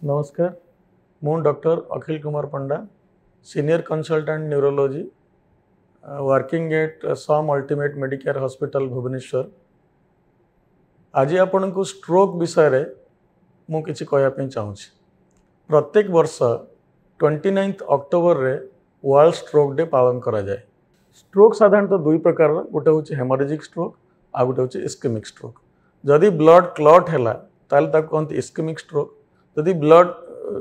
नमस्कार मु doctor Akhil Kumar Panda senior consultant neurology working at SUM Ultimate Medicare hospital Bhubaneswar. आज आपण को स्ट्रोक विषय रे मु किछि कहया पे चाहूँ। प्रत्येक वर्ष 29 अक्टोबर रे वर्ल्ड स्ट्रोक डे पालन करा जाए। स्ट्रोक साधारणतः दुई प्रकार, गोटे हूँ हेमोरेजिक स्ट्रोक आ गोटे हूँ इस्केमिक स्ट्रोक। जदि ब्लड क्लॉट है ताल कहते इस्केमिक स्ट्रोक। जदि ब्लड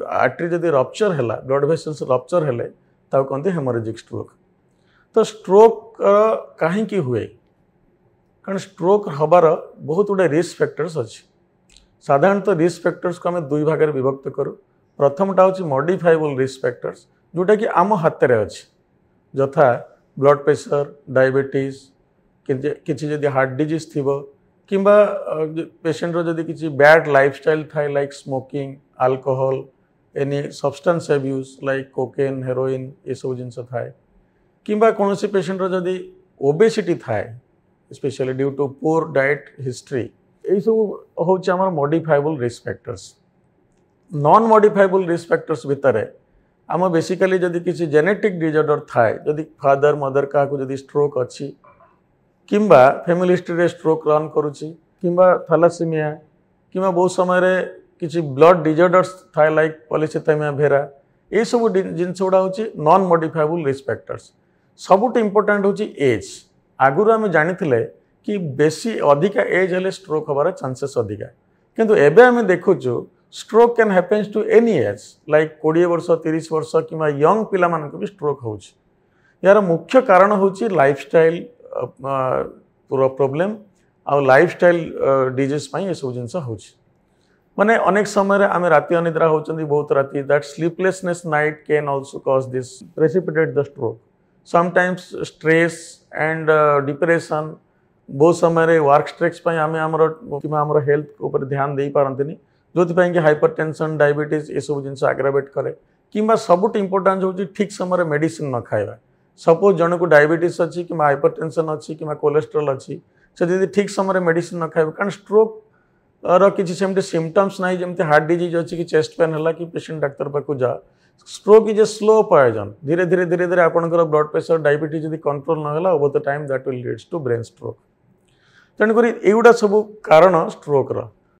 आर्टरी जदि रप्चर है, ब्लड वेसल्स रप्चर है कहते हेमोरेजिक स्ट्रोक। तो स्ट्रोक कहीं हुए कारण स्ट्रोक हबार बहुत गुड़े रिस्क फैक्टर्स अच्छी। साधारणतः रिस्क फैक्टर्स को आम दुई भाग में विभक्त करूँ। प्रथमटा हूँ मॉडिफाइबल रिस्क फैक्टर्स जोटा कि आम हाथ में अच्छी, यथा ब्लड प्रेशर, डायबिटीज, किसी जदि हार्ट डिजीज थी किंबा पेशेंट रो जदि किसी बैड लाइफस्टाइल थाए like smoking, alcohol, any substance abuse like cocaine, heroin ये सब जिनस थाए किंबा कौन सी पेशेंट रो जदि ओबेसिटी थाए specially due to poor diet history, यही सब हूँ modifiable risk factors. Non modifiable risk factors भितर आम बेसिकली जदि किसी जेनेटिक डिजॉर्डर थाए, जदि फादर मदर क्या जदि स्ट्रोक अच्छी किंबा फैमिली हिस्ट्री रे स्ट्रोक रन करुच्ची किंबा थैलासेमिया किंबा बहुत समय किसी ब्लड डिजॉर्डर्स थाए लाइक पॉलीसाइथेमिया वेरा, ये सब जिनस गुड़ा हूँ नॉन मॉडिफाइबल रिस्क फैक्टर्स। सबुठ इम्पोर्टेंट हूँ एज। आगुरी आम जानी कि बेसी अधिका एज हेले स्ट्रोक हबार चांसेस अधिका, किंतु एबे आम देखुचु stroke can happens to any age like 20 वर्ष 30 वर्ष किंबा यंग पिला मानक भी स्ट्रोक होउछि। यार मुख्य कारण होउछि लाइफस्टाइल प्रॉब्लम आ लाइफस्टाइल डिजीज पई ये सब जिनस होउछि। माने अनेक समय आम राति अनिद्रा होचंदी बहुत राति, that sleeplessness night can also cause this precipitate the stroke. Sometimes stress and depression, बहुत समय वर्क स्ट्रेस पई आम आमर हेल्थ ऊपर ध्यान दे पारंतनी, जो कि हाइपरटेंशन, डायबिटीज ये सब जिनस आग्रावेट करे। किंबा सबुठ इम्पोर्टेंट होउछि ठीक समय मेडिसिन न खाइबा। सपोज जन को डायबिटीज अच्छी कि हाइपरटेंशन अच्छी कि कोलेस्ट्रोल अच्छी, से जब ठीक समय मेडिसिन न खाइबा, कारण स्ट्रोक किसी सेमती सिम्पटम्स ना जमी हार्ट डिजीज अच्छी कि चेस्ट पेन है कि पेशेंट डाक्तर पाक जा। Stroke is a slow poison. धीरे धीरे धीरे धीरे आपंकर ब्लड प्रेशर, डायबिटीज जब कंट्रोल ना over the time that will leads to brain stroke. तेणुक युवा सब कारण स्ट्रोक।